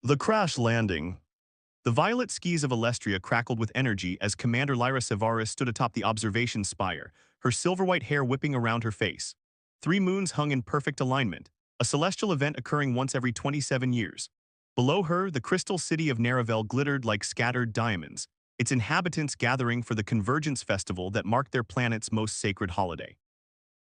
The crash landing. The violet skies of Alestria crackled with energy as Commander Lyra Sevaris stood atop the observation spire, her silver-white hair whipping around her face. 3 moons hung in perfect alignment, a celestial event occurring once every 27 years. Below her, the crystal city of Naravel glittered like scattered diamonds, its inhabitants gathering for the Convergence Festival that marked their planet's most sacred holiday.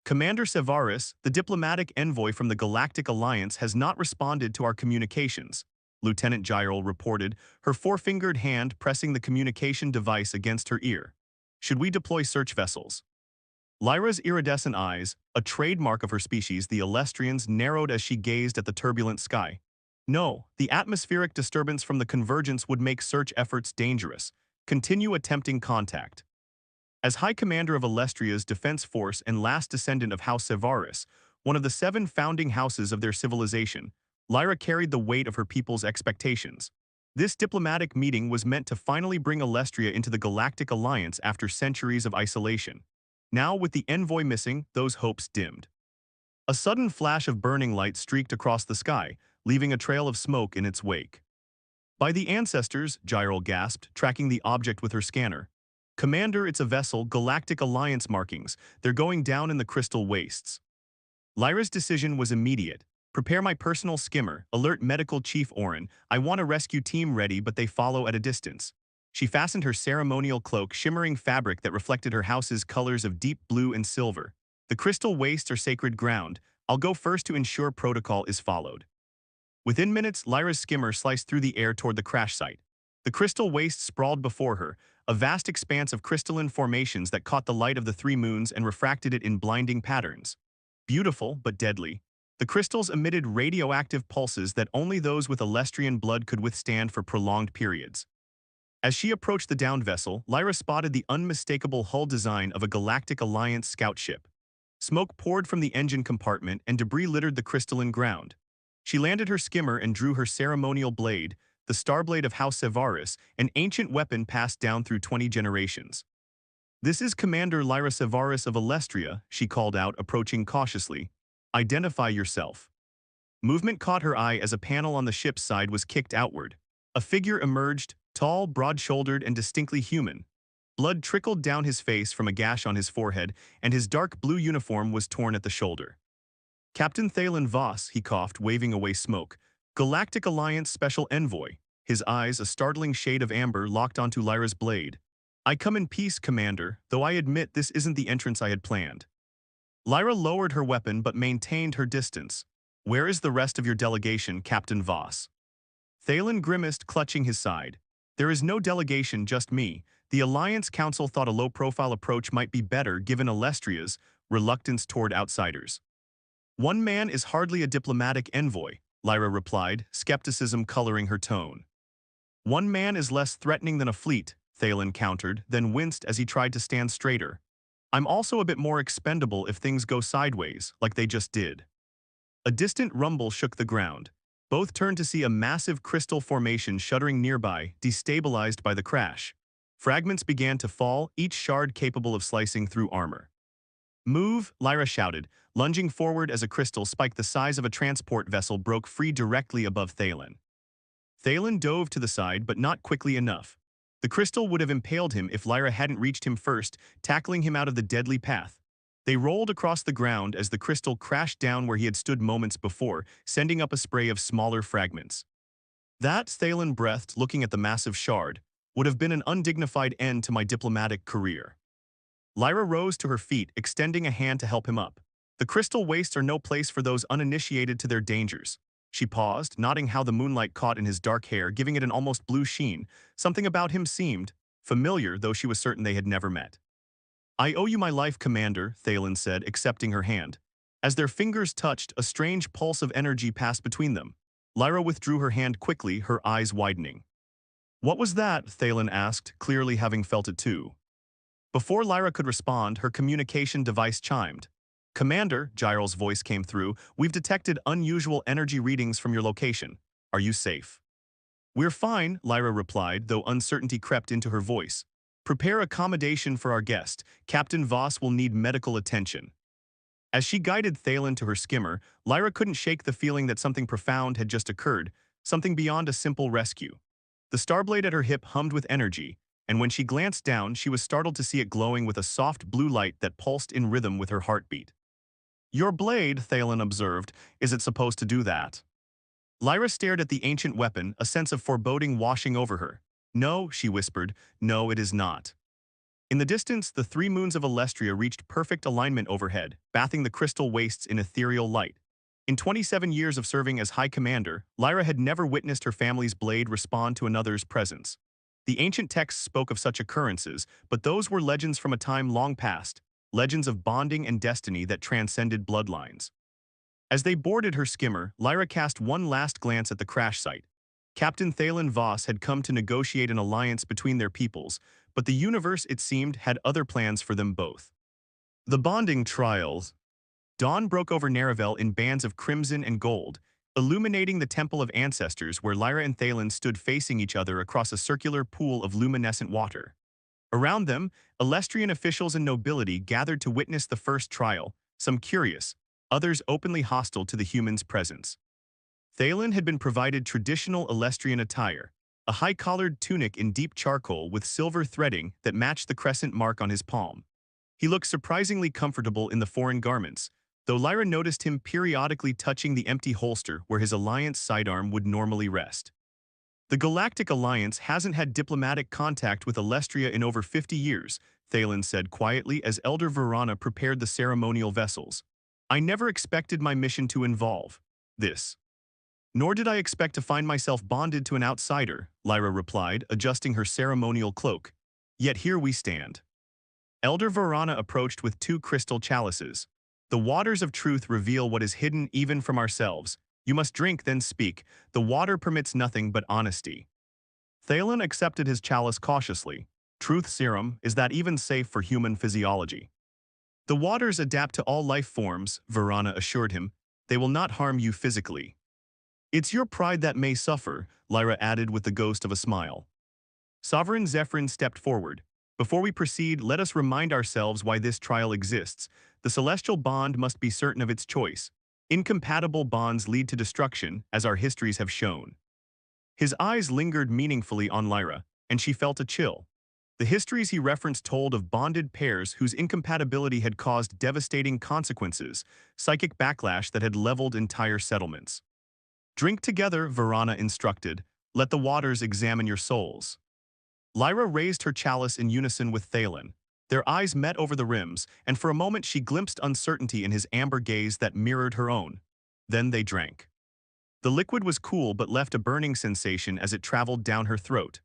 Commander Sevaris, the diplomatic envoy from the Galactic Alliance, has not responded to our communications, Lieutenant Gyral reported, her four-fingered hand pressing the communication device against her ear. Should we deploy search vessels? Lyra's iridescent eyes, a trademark of her species, the Alestrians, narrowed as she gazed at the turbulent sky. No, the atmospheric disturbance from the convergence would make search efforts dangerous. Continue attempting contact. As High Commander of Alestria's defense force and last descendant of House Sevaris, one of the 7 founding houses of their civilization, Lyra carried the weight of her people's expectations. This diplomatic meeting was meant to finally bring Alestria into the Galactic Alliance after centuries of isolation. Now, with the envoy missing, those hopes dimmed. A sudden flash of burning light streaked across the sky, leaving a trail of smoke in its wake. By the ancestors, Gyral gasped, tracking the object with her scanner. Commander, it's a vessel, Galactic Alliance markings. They're going down in the crystal wastes. Lyra's decision was immediate. Prepare my personal skimmer, alert Medical Chief Orin. I want a rescue team ready, but they follow at a distance. She fastened her ceremonial cloak, shimmering fabric that reflected her house's colors of deep blue and silver. The crystal wastes are sacred ground. I'll go first to ensure protocol is followed. Within minutes, Lyra's skimmer sliced through the air toward the crash site. The crystal waste sprawled before her, a vast expanse of crystalline formations that caught the light of the 3 moons and refracted it in blinding patterns. Beautiful, but deadly. The crystals emitted radioactive pulses that only those with Alestrian blood could withstand for prolonged periods. As she approached the downed vessel, Lyra spotted the unmistakable hull design of a Galactic Alliance scout ship. Smoke poured from the engine compartment and debris littered the crystalline ground. She landed her skimmer and drew her ceremonial blade, the Starblade of House Sevaris, an ancient weapon passed down through 20 generations. This is Commander Lyra Sevaris of Alestria, she called out, approaching cautiously. Identify yourself. Movement caught her eye as a panel on the ship's side was kicked outward. A figure emerged, tall, broad-shouldered, and distinctly human. Blood trickled down his face from a gash on his forehead, and his dark blue uniform was torn at the shoulder. Captain Thalen Voss, he coughed, waving away smoke. Galactic Alliance Special Envoy. His eyes, a startling shade of amber, locked onto Lyra's blade. I come in peace, Commander, though I admit this isn't the entrance I had planned. Lyra lowered her weapon but maintained her distance. Where is the rest of your delegation, Captain Voss? Thalen grimaced, clutching his side. There is no delegation, just me. The Alliance Council thought a low-profile approach might be better given Alestria's reluctance toward outsiders. One man is hardly a diplomatic envoy, Lyra replied, skepticism coloring her tone. One man is less threatening than a fleet, Thalen countered, then winced as he tried to stand straighter. I'm also a bit more expendable if things go sideways, like they just did. A distant rumble shook the ground. Both turned to see a massive crystal formation shuddering nearby, destabilized by the crash. Fragments began to fall, each shard capable of slicing through armor. Move, Lyra shouted, lunging forward as a crystal spike the size of a transport vessel broke free directly above Thalen. Thalen dove to the side, but not quickly enough. The crystal would have impaled him if Lyra hadn't reached him first, tackling him out of the deadly path. They rolled across the ground as the crystal crashed down where he had stood moments before, sending up a spray of smaller fragments. That, Thalen breathed, looking at the massive shard, would have been an undignified end to my diplomatic career. Lyra rose to her feet, extending a hand to help him up. The crystal wastes are no place for those uninitiated to their dangers. She paused, noting how the moonlight caught in his dark hair, giving it an almost blue sheen. Something about him seemed familiar, though she was certain they had never met. I owe you my life, Commander, Thalen said, accepting her hand. As their fingers touched, a strange pulse of energy passed between them. Lyra withdrew her hand quickly, her eyes widening. What was that? Thalen asked, clearly having felt it too. Before Lyra could respond, her communication device chimed. Commander, Gyral's voice came through, we've detected unusual energy readings from your location. Are you safe? We're fine, Lyra replied, though uncertainty crept into her voice. Prepare accommodation for our guest. Captain Voss will need medical attention. As she guided Thalen to her skimmer, Lyra couldn't shake the feeling that something profound had just occurred. something beyond a simple rescue. The starblade at her hip hummed with energy, and when she glanced down, she was startled to see it glowing with a soft blue light that pulsed in rhythm with her heartbeat. Your blade, Thalen observed, is it supposed to do that? Lyra stared at the ancient weapon, a sense of foreboding washing over her. No, she whispered, no, it is not. In the distance, the three moons of Alestria reached perfect alignment overhead, bathing the crystal wastes in ethereal light. In 27 years of serving as High Commander, Lyra had never witnessed her family's blade respond to another's presence. The ancient texts spoke of such occurrences, but those were legends from a time long past, legends of bonding and destiny that transcended bloodlines. As they boarded her skimmer, Lyra cast one last glance at the crash site. Captain Thalen Voss had come to negotiate an alliance between their peoples, but the universe, it seemed, had other plans for them both. The bonding trials. Dawn broke over Naravel in bands of crimson and gold, illuminating the Temple of Ancestors where Lyra and Thalen stood facing each other across a circular pool of luminescent water. Around them, Alestrian officials and nobility gathered to witness the first trial, some curious, others openly hostile to the humans' presence. Thalen had been provided traditional Alestrian attire, a high-collared tunic in deep charcoal with silver threading that matched the crescent mark on his palm. He looked surprisingly comfortable in the foreign garments, though Lyra noticed him periodically touching the empty holster where his Alliance sidearm would normally rest. The Galactic Alliance hasn't had diplomatic contact with Alestria in over 50 years, Thalen said quietly as Elder Verana prepared the ceremonial vessels. I never expected my mission to involve this. Nor did I expect to find myself bonded to an outsider, Lyra replied, adjusting her ceremonial cloak. Yet here we stand. Elder Verana approached with two crystal chalices. The waters of truth reveal what is hidden even from ourselves. You must drink, then speak. The water permits nothing but honesty. Thalen accepted his chalice cautiously. Truth serum, is that even safe for human physiology? The waters adapt to all life forms, Verana assured him. They will not harm you physically. It's your pride that may suffer, Lyra added with the ghost of a smile. Sovereign Zephyrin stepped forward. Before we proceed, let us remind ourselves why this trial exists. The celestial bond must be certain of its choice. Incompatible bonds lead to destruction, as our histories have shown. His eyes lingered meaningfully on Lyra, and she felt a chill. The histories he referenced told of bonded pairs whose incompatibility had caused devastating consequences, psychic backlash that had leveled entire settlements. Drink together, Verana instructed. Let the waters examine your souls. Lyra raised her chalice in unison with Thalen. Their eyes met over the rims, and for a moment she glimpsed uncertainty in his amber gaze that mirrored her own. Then they drank. The liquid was cool but left a burning sensation as it traveled down her throat.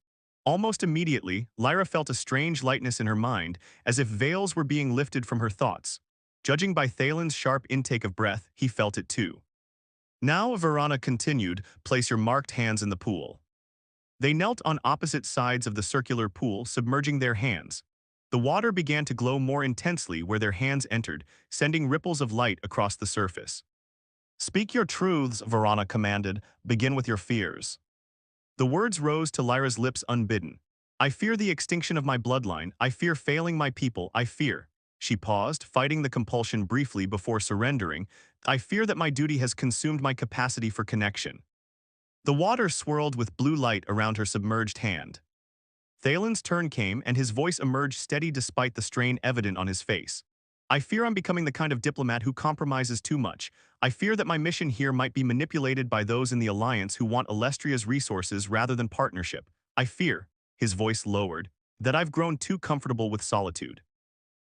Almost immediately, Lyra felt a strange lightness in her mind, as if veils were being lifted from her thoughts. Judging by Thalen's sharp intake of breath, he felt it too. Now, Verana continued, place your marked hands in the pool. They knelt on opposite sides of the circular pool, submerging their hands. The water began to glow more intensely where their hands entered, sending ripples of light across the surface. Speak your truths, Verana commanded. Begin with your fears. The words rose to Lyra's lips unbidden. I fear the extinction of my bloodline. I fear failing my people. I fear. She paused, fighting the compulsion briefly before surrendering. I fear that my duty has consumed my capacity for connection. The water swirled with blue light around her submerged hand. Thalen's turn came, and his voice emerged steady despite the strain evident on his face. I fear I'm becoming the kind of diplomat who compromises too much. I fear that my mission here might be manipulated by those in the Alliance who want Alestria's resources rather than partnership. I fear, his voice lowered, that I've grown too comfortable with solitude.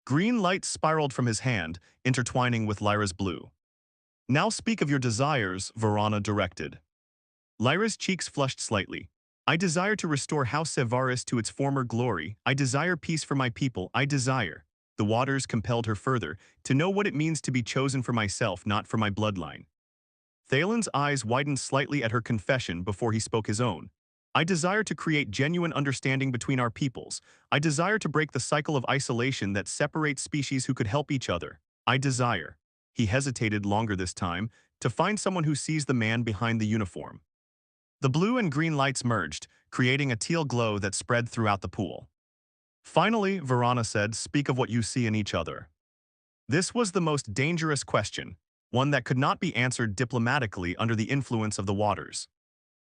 Green light spiraled from his hand, intertwining with Lyra's blue. Now speak of your desires, Verana directed. Lyra's cheeks flushed slightly. I desire to restore House Sevaris to its former glory. I desire peace for my people. I desire. The waters compelled her further, to know what it means to be chosen for myself, not for my bloodline. Thalen's eyes widened slightly at her confession before he spoke his own. I desire to create genuine understanding between our peoples. I desire to break the cycle of isolation that separates species who could help each other. I desire. He hesitated longer this time, to find someone who sees the man behind the uniform. The blue and green lights merged, creating a teal glow that spread throughout the pool. Finally, Verana said, speak of what you see in each other. This was the most dangerous question, one that could not be answered diplomatically under the influence of the waters.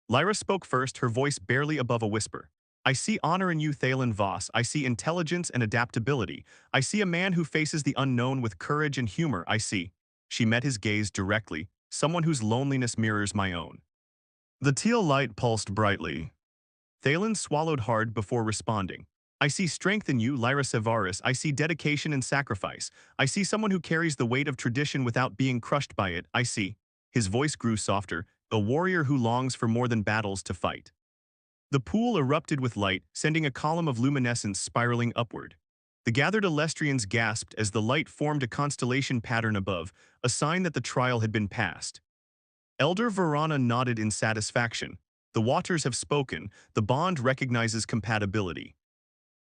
Lyra spoke first, her voice barely above a whisper. I see honor in you, Thalen Voss. I see intelligence and adaptability. I see a man who faces the unknown with courage and humor. I see. She met his gaze directly, someone whose loneliness mirrors my own. The teal light pulsed brightly. Thalen swallowed hard before responding. I see strength in you, Lyra Sevaris. I see dedication and sacrifice. I see someone who carries the weight of tradition without being crushed by it. I see. His voice grew softer, a warrior who longs for more than battles to fight. The pool erupted with light, sending a column of luminescence spiraling upward. The gathered Alestrians gasped as the light formed a constellation pattern above, a sign that the trial had been passed. Elder Verana nodded in satisfaction. The waters have spoken, the bond recognizes compatibility.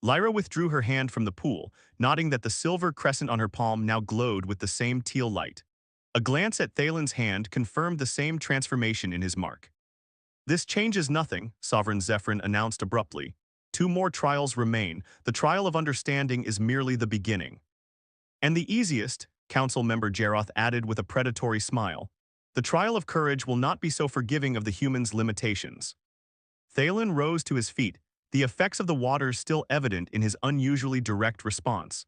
Lyra withdrew her hand from the pool, nodding that the silver crescent on her palm now glowed with the same teal light. A glance at Thalen's hand confirmed the same transformation in his mark. This changes nothing, Sovereign Zephyrin announced abruptly. 2 more trials remain. The trial of understanding is merely the beginning. And the easiest, Council Member Jeroth added with a predatory smile. The trial of courage will not be so forgiving of the human's limitations. Thalen rose to his feet, the effects of the waters still evident in his unusually direct response.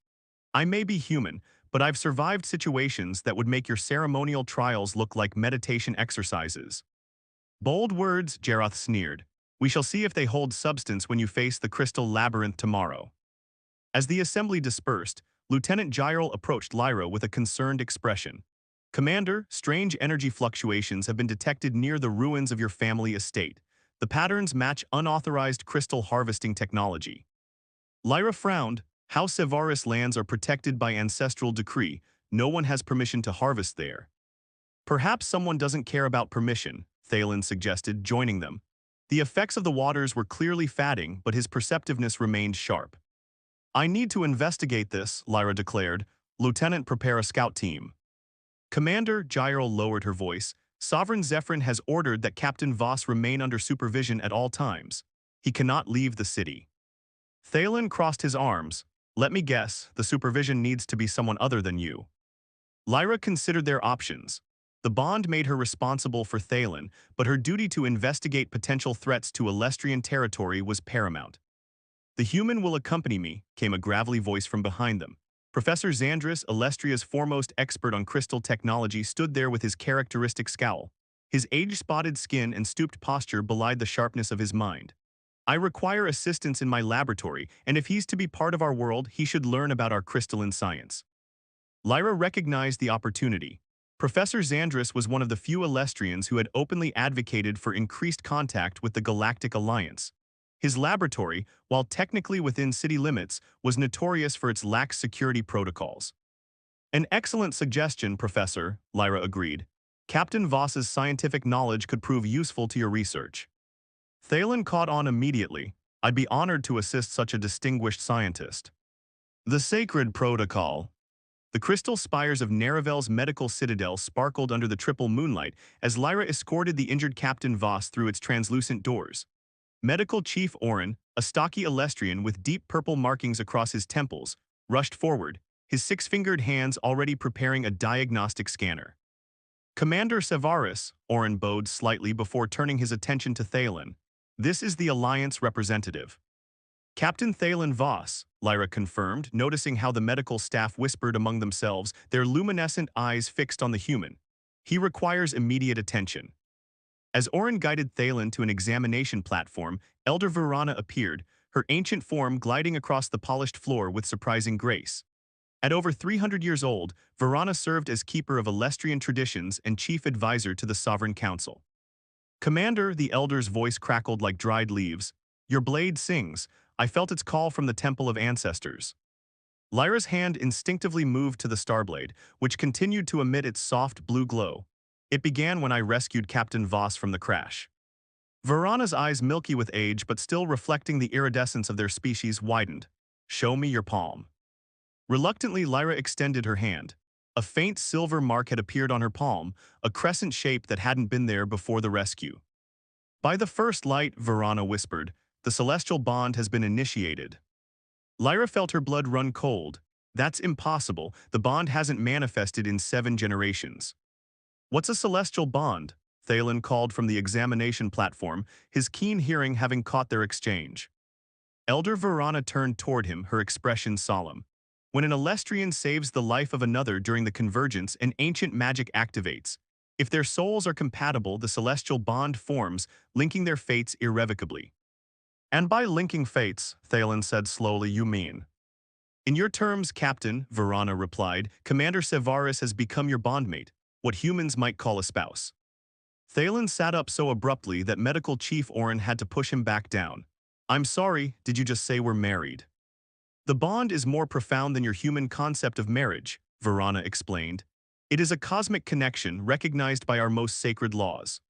I may be human, but I've survived situations that would make your ceremonial trials look like meditation exercises. Bold words, Jeroth sneered. We shall see if they hold substance when you face the crystal labyrinth tomorrow. As the assembly dispersed, Lieutenant Gyral approached Lyra with a concerned expression. Commander, strange energy fluctuations have been detected near the ruins of your family estate. The patterns match unauthorized crystal harvesting technology. Lyra frowned. House Sevaris lands are protected by ancestral decree. No one has permission to harvest there. Perhaps someone doesn't care about permission, Thalen suggested, joining them. The effects of the waters were clearly fatting, but his perceptiveness remained sharp. I need to investigate this, Lyra declared. Lieutenant, prepare a scout team. Commander, Gyral lowered her voice. Sovereign Zephyrin has ordered that Captain Voss remain under supervision at all times. He cannot leave the city. Thalen crossed his arms. Let me guess, the supervision needs to be someone other than you. Lyra considered their options. The bond made her responsible for Thalen, but her duty to investigate potential threats to Alestrian territory was paramount. The human will accompany me, came a gravelly voice from behind them. Professor Xandris, Alestria's foremost expert on crystal technology, stood there with his characteristic scowl. His age-spotted skin and stooped posture belied the sharpness of his mind. I require assistance in my laboratory, and if he's to be part of our world, he should learn about our crystalline science. Lyra recognized the opportunity. Professor Xandris was one of the few Alestrians who had openly advocated for increased contact with the Galactic Alliance. His laboratory, while technically within city limits, was notorious for its lax security protocols. An excellent suggestion, Professor, Lyra agreed. Captain Voss's scientific knowledge could prove useful to your research. Thalen caught on immediately. I'd be honored to assist such a distinguished scientist. The sacred protocol. The crystal spires of Naravel's medical citadel sparkled under the triple moonlight as Lyra escorted the injured Captain Voss through its translucent doors. Medical Chief Orin, a stocky Alestrian with deep purple markings across his temples, rushed forward, his 6-fingered hands already preparing a diagnostic scanner. Commander Sevaris, Orin bowed slightly before turning his attention to Thalen. This is the Alliance representative. Captain Thalen Voss, Lyra confirmed, noticing how the medical staff whispered among themselves, their luminescent eyes fixed on the human. He requires immediate attention. As Orin guided Thalen to an examination platform, Elder Verana appeared, her ancient form gliding across the polished floor with surprising grace. At over 300 years old, Verana served as keeper of Alestrian traditions and chief advisor to the Sovereign Council. Commander, the Elder's voice crackled like dried leaves. Your blade sings. I felt its call from the Temple of Ancestors. Lyra's hand instinctively moved to the starblade, which continued to emit its soft blue glow. It began when I rescued Captain Voss from the crash. Verana's eyes, milky with age but still reflecting the iridescence of their species, widened. Show me your palm. Reluctantly, Lyra extended her hand. A faint silver mark had appeared on her palm, a crescent shape that hadn't been there before the rescue. By the first light, Verana whispered, the celestial bond has been initiated. Lyra felt her blood run cold. That's impossible. The bond hasn't manifested in 7 generations. What's a celestial bond? Thalen called from the examination platform, his keen hearing having caught their exchange. Elder Verana turned toward him, her expression solemn. When an Alestrian saves the life of another during the convergence, an ancient magic activates. If their souls are compatible, the celestial bond forms, linking their fates irrevocably. And by linking fates, Thalen said slowly, you mean? In your terms, Captain, Verana replied, Commander Sevaris has become your bondmate, what humans might call a spouse. Thalen sat up so abruptly that Medical Chief Orin had to push him back down. I'm sorry, did you just say we're married? The bond is more profound than your human concept of marriage, Verana explained. It is a cosmic connection recognized by our most sacred laws.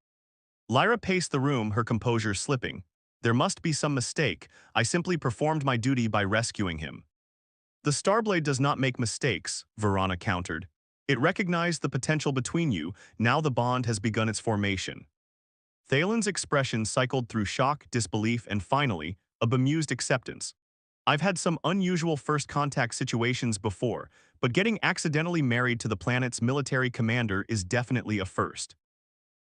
Lyra paced the room, her composure slipping. There must be some mistake. I simply performed my duty by rescuing him. The Starblade does not make mistakes, Verana countered. It recognized the potential between you, now the bond has begun its formation. Thalen's expression cycled through shock, disbelief, and finally, a bemused acceptance. I've had some unusual first contact situations before, but getting accidentally married to the planet's military commander is definitely a first.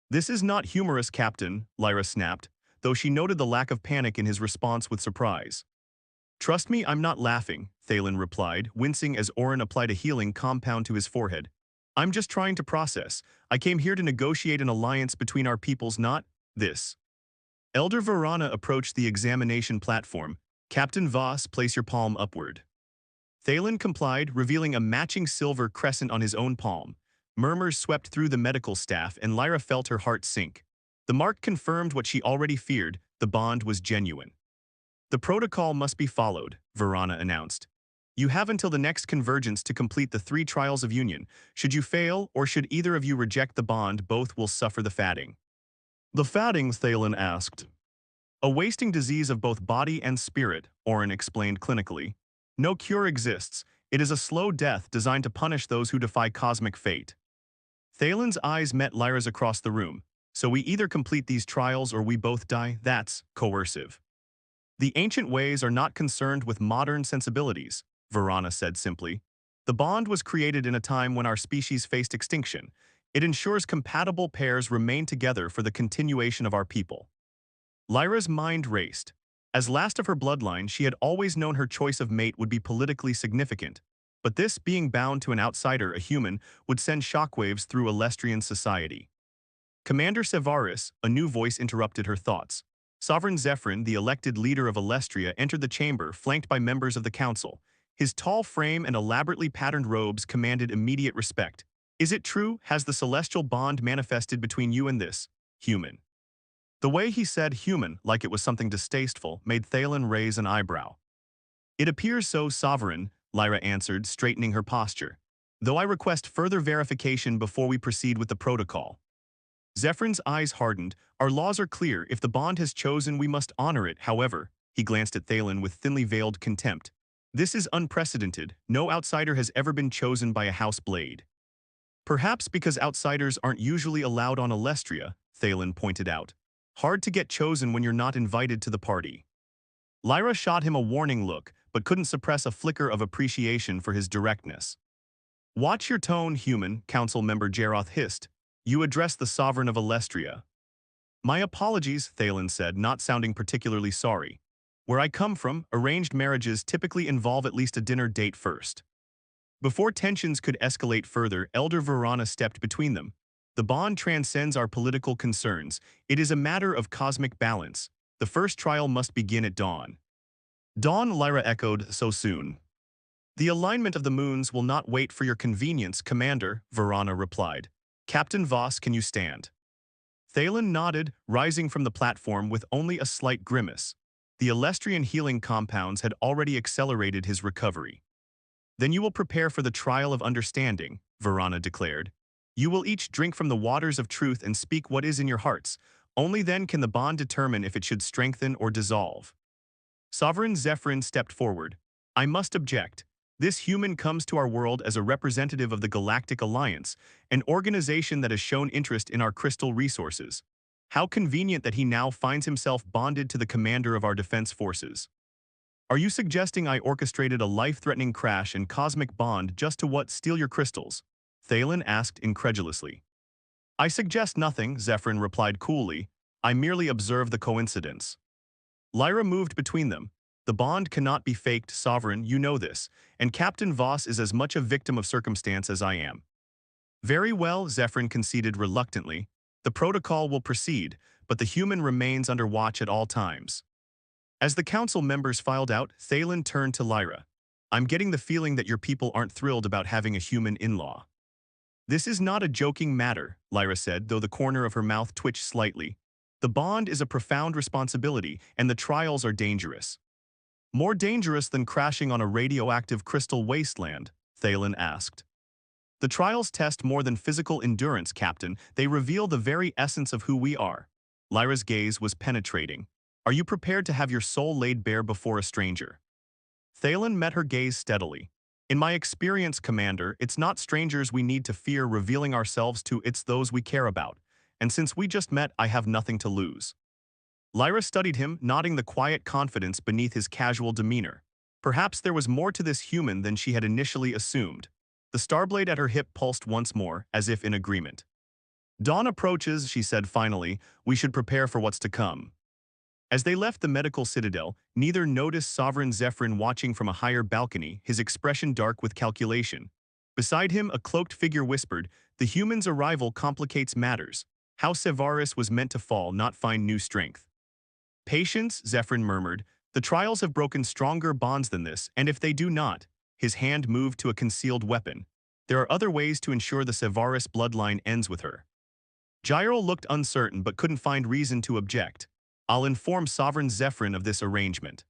This is not humorous, Captain, Lyra snapped, though she noted the lack of panic in his response with surprise. Trust me, I'm not laughing, Thalen replied, wincing as Orin applied a healing compound to his forehead. I'm just trying to process. I came here to negotiate an alliance between our peoples, not this. Elder Verana approached the examination platform. Captain Voss, place your palm upward. Thalen complied, revealing a matching silver crescent on his own palm. Murmurs swept through the medical staff, and Lyra felt her heart sink. The mark confirmed what she already feared, the bond was genuine. The protocol must be followed, Verana announced. You have until the next convergence to complete the 3 trials of union. Should you fail, or should either of you reject the bond, both will suffer the fatting. The fatting, Thalen asked. A wasting disease of both body and spirit, Orin explained clinically. No cure exists. It is a slow death designed to punish those who defy cosmic fate. Thalen's eyes met Lyra's across the room. So we either complete these trials or we both die. That's coercive. The ancient ways are not concerned with modern sensibilities, Verana said simply. The bond was created in a time when our species faced extinction. It ensures compatible pairs remain together for the continuation of our people. Lyra's mind raced. As last of her bloodline, she had always known her choice of mate would be politically significant. But this, being bound to an outsider, a human, would send shockwaves through Alestrian society. Commander Sevaris, a new voice interrupted her thoughts. Sovereign Zephyrin, the elected leader of Alestria, entered the chamber, flanked by members of the council. His tall frame and elaborately patterned robes commanded immediate respect. Is it true? Has the celestial bond manifested between you and this human? The way he said human, like it was something distasteful, made Thalen raise an eyebrow. It appears so, Sovereign, Lyra answered, straightening her posture. Though I request further verification before we proceed with the protocol. Zephyrn's eyes hardened. Our laws are clear. If the bond has chosen, we must honor it. However, he glanced at Thalen with thinly veiled contempt. This is unprecedented. No outsider has ever been chosen by a house blade. Perhaps because outsiders aren't usually allowed on Alestria, Thalen pointed out. Hard to get chosen when you're not invited to the party. Lyra shot him a warning look, but couldn't suppress a flicker of appreciation for his directness. Watch your tone, human, Council Member Jeroth hissed. You address the Sovereign of Alestria. My apologies, Thalen said, not sounding particularly sorry. Where I come from, arranged marriages typically involve at least a dinner date first. Before tensions could escalate further, Elder Verana stepped between them. The bond transcends our political concerns. It is a matter of cosmic balance. The first trial must begin at dawn. Dawn, Lyra echoed, so soon. The alignment of the moons will not wait for your convenience, Commander, Verana replied. Captain Voss, can you stand? Thalen nodded, rising from the platform with only a slight grimace. The Alestrian healing compounds had already accelerated his recovery. Then you will prepare for the trial of understanding, Verana declared. You will each drink from the waters of truth and speak what is in your hearts. Only then can the bond determine if it should strengthen or dissolve. Sovereign Zephyrin stepped forward. I must object. This human comes to our world as a representative of the Galactic Alliance, an organization that has shown interest in our crystal resources. How convenient that he now finds himself bonded to the commander of our defense forces. Are you suggesting I orchestrated a life-threatening crash and cosmic bond just to what, steal your crystals? Thalen asked incredulously. I suggest nothing, Zephyrin replied coolly. I merely observe the coincidence. Lyra moved between them. The bond cannot be faked, Sovereign, you know this, and Captain Voss is as much a victim of circumstance as I am. Very well, Zephyrin conceded reluctantly. The protocol will proceed, but the human remains under watch at all times. As the council members filed out, Thalen turned to Lyra. I'm getting the feeling that your people aren't thrilled about having a human in-law. This is not a joking matter, Lyra said, though the corner of her mouth twitched slightly. The bond is a profound responsibility, and the trials are dangerous. More dangerous than crashing on a radioactive crystal wasteland, Thalen asked. The trials test more than physical endurance, Captain. They reveal the very essence of who we are. Lyra's gaze was penetrating. Are you prepared to have your soul laid bare before a stranger? Thalen met her gaze steadily. In my experience, Commander, it's not strangers we need to fear revealing ourselves to, it's those we care about. And since we just met, I have nothing to lose. Lyra studied him, nodding the quiet confidence beneath his casual demeanor. Perhaps there was more to this human than she had initially assumed. The starblade at her hip pulsed once more, as if in agreement. Dawn approaches, she said finally. We should prepare for what's to come. As they left the medical citadel, neither noticed Sovereign Zephyrin watching from a higher balcony, his expression dark with calculation. Beside him, a cloaked figure whispered, the human's arrival complicates matters. How Sevaris was meant to fall, not find new strength. Patience, Zephyrin murmured. The trials have broken stronger bonds than this, and if they do not, his hand moved to a concealed weapon. There are other ways to ensure the Sevaris bloodline ends with her. Gyral looked uncertain but couldn't find reason to object. I'll inform Sovereign Zephyrin of this arrangement.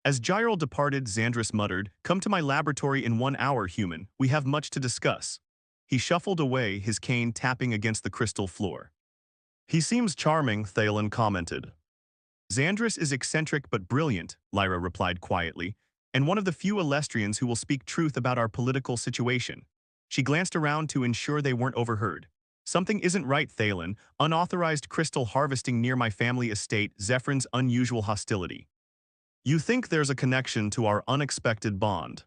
As Gyral departed, Xandris muttered, come to my laboratory in 1 hour, human. We have much to discuss. He shuffled away, his cane tapping against the crystal floor. He seems charming, Thalen commented. Xandris is eccentric but brilliant, Lyra replied quietly, and one of the few Alestrians who will speak truth about our political situation. She glanced around to ensure they weren't overheard. Something isn't right, Thalen. Unauthorized crystal harvesting near my family estate, Zephyrin's unusual hostility. You think there's a connection to our unexpected bond.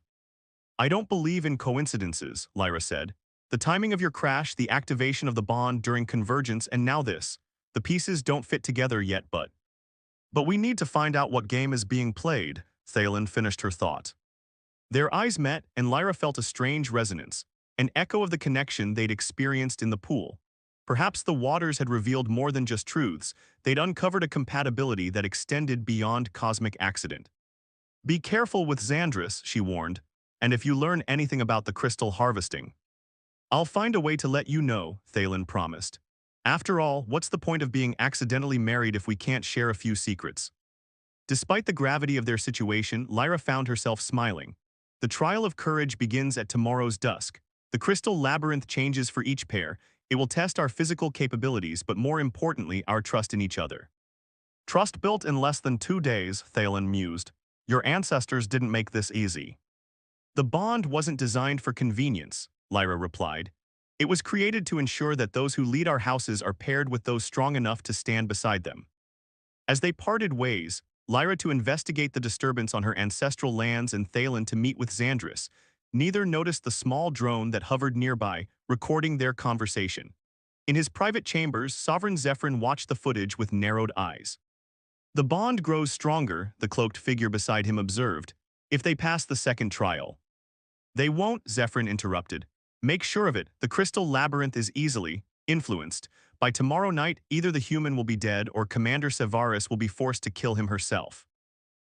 I don't believe in coincidences, Lyra said. The timing of your crash, the activation of the bond during convergence, and now this. The pieces don't fit together yet, but we need to find out what game is being played, Thalen finished her thought. Their eyes met, and Lyra felt a strange resonance, an echo of the connection they'd experienced in the pool. Perhaps the waters had revealed more than just truths, they'd uncovered a compatibility that extended beyond cosmic accident. Be careful with Xandris, she warned, and if you learn anything about the crystal harvesting, I'll find a way to let you know, Thalen promised. After all, what's the point of being accidentally married if we can't share a few secrets? Despite the gravity of their situation, Lyra found herself smiling. The trial of courage begins at tomorrow's dusk. The crystal labyrinth changes for each pair. It will test our physical capabilities, but more importantly, our trust in each other. Trust built in less than 2 days, Thalen mused. Your ancestors didn't make this easy. The bond wasn't designed for convenience, Lyra replied. It was created to ensure that those who lead our houses are paired with those strong enough to stand beside them. As they parted ways, Lyra to investigate the disturbance on her ancestral lands and Thalen to meet with Xandris, neither noticed the small drone that hovered nearby, recording their conversation. In his private chambers, Sovereign Zephyrin watched the footage with narrowed eyes. The bond grows stronger, the cloaked figure beside him observed, if they pass the second trial. They won't, Zephyrin interrupted. Make sure of it, the crystal labyrinth is easily influenced. By tomorrow night, either the human will be dead or Commander Sevaris will be forced to kill him herself.